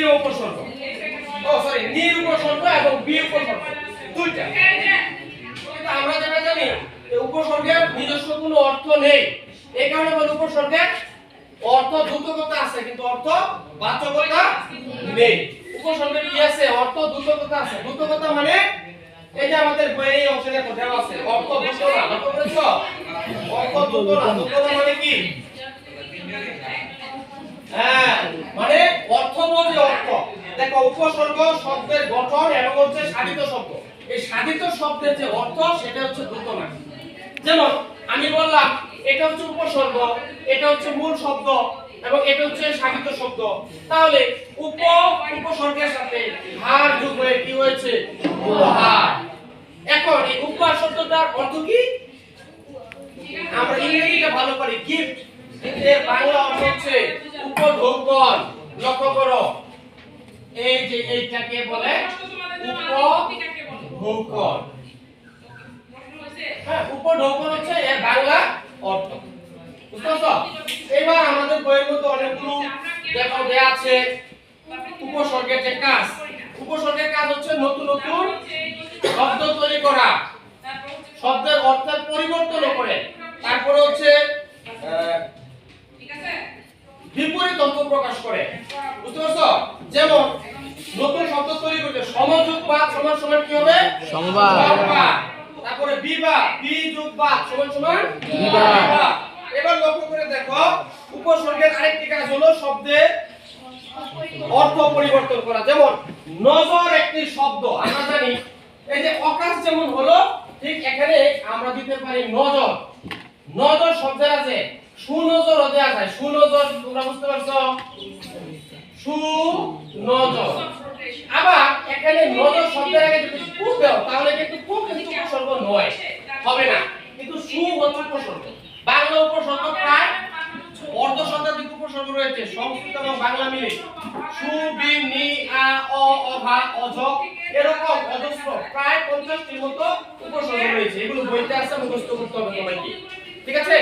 নিরীহ উপসর্গ, নির উপসর্গ এবং বি উপসর্গ দুইটা। কিন্তু আমরা যেটা জানি যে উপসর্গের নিজস্ব কোনো অর্থ নেই, এই কারণে বলে উপসর্গের অর্থ দ্রুতকতা আছে কিন্তু অর্থ বাচকতা নেই। উপসর্গের কি আছে? অর্থ দ্রুতকতা আছে। দ্রুতকতা মানে এই যে আমাদের বইয়ে এই অংশে দেখো দেওয়া আছে অর্থ দ্রুত না, লক্ষ্য করেছো? অর্থ দ্রুত না, দ্রুত মানে কি? হ্যাঁ, মানে অর্থ বোঝে অর্থ। দেখো উপসর্গ শব্দের গঠন এবং হচ্ছে সাধিত শব্দ, এই সাধিত শব্দের যে অর্থ সেটা হচ্ছে দ্রুত না। যেমন আমি বললাম এটা হচ্ছে উপসর্গ, এটা হচ্ছে মূল শব্দ এবং এটা হচ্ছে সাধিত শব্দ, তাহলে উপসর্গের সাথে হার যোগ হয়ে কি হয়েছে? উপহার। এখন এই উপহার শব্দটার অর্থ কি? আমরা ইংরেজিটা ভালো পারি, গিফট। এর বাংলা অর্থ হচ্ছে উপঢৌকন। লক্ষ্য করো, এই যে এইটাকে বলে উপঢৌকন। হ্যাঁ, উপঢৌকন হচ্ছে এর বাংলা অর্থ। বুঝতে পারছো? এবার আমাদের বইয়ের মধ্যে অনেকগুলো দেখো দেয়া আছে উপসর্গের যে কাজ। উপসর্গের কাজ হচ্ছে নতুন নতুন শব্দ তৈরি করা, শব্দের অর্থের পরিবর্তন করে, তারপরে হচ্ছে বিপরীত অর্থ প্রকাশ করে। বুঝতে পারছো? যেমন নতুন শব্দ তৈরি করতে সমযোগ বাদ সমান সমান কি হবে? সমবাদ। তারপরে বিবাদ, বি যোগ বাদ সমান সমান বিবাদ। এবার লক্ষ্য করে দেখো উপসর্গের আরেকটি কাজ হলো শব্দের অর্থ পরিবর্তন করা। যেমন নজর একটি শব্দ, আমরা জানি এই যে অকাশ যেমন হলো ঠিক এখানে আমরা দিতে পারি নজর। নজর শব্দের আছে সুনজর দেয়া যায়, সুনজর, তোমরা বুঝতে পারছো? সুনজর। আবার এখানে নজর শব্দের আগে যদি কু দাও তাহলে কিন্তু কু কিন্তু উপসর্গ নয়, হবে না, কিন্তু সু হচ্ছে উপসর্গ। বাংলা উপসর্গ প্রায় অর্ধ শতাধিক উপসর্গ রয়েছে সংস্কৃত এবং বাংলা মিলে। সু, বি, নি, আ, অ, অভা, অজক এরকম অজস্র প্রায় 50টির মতো উপসর্গ রয়েছে। এগুলো বইতে আছে, মুখস্থ করতে হবে তোমাকে। ঠিক আছে?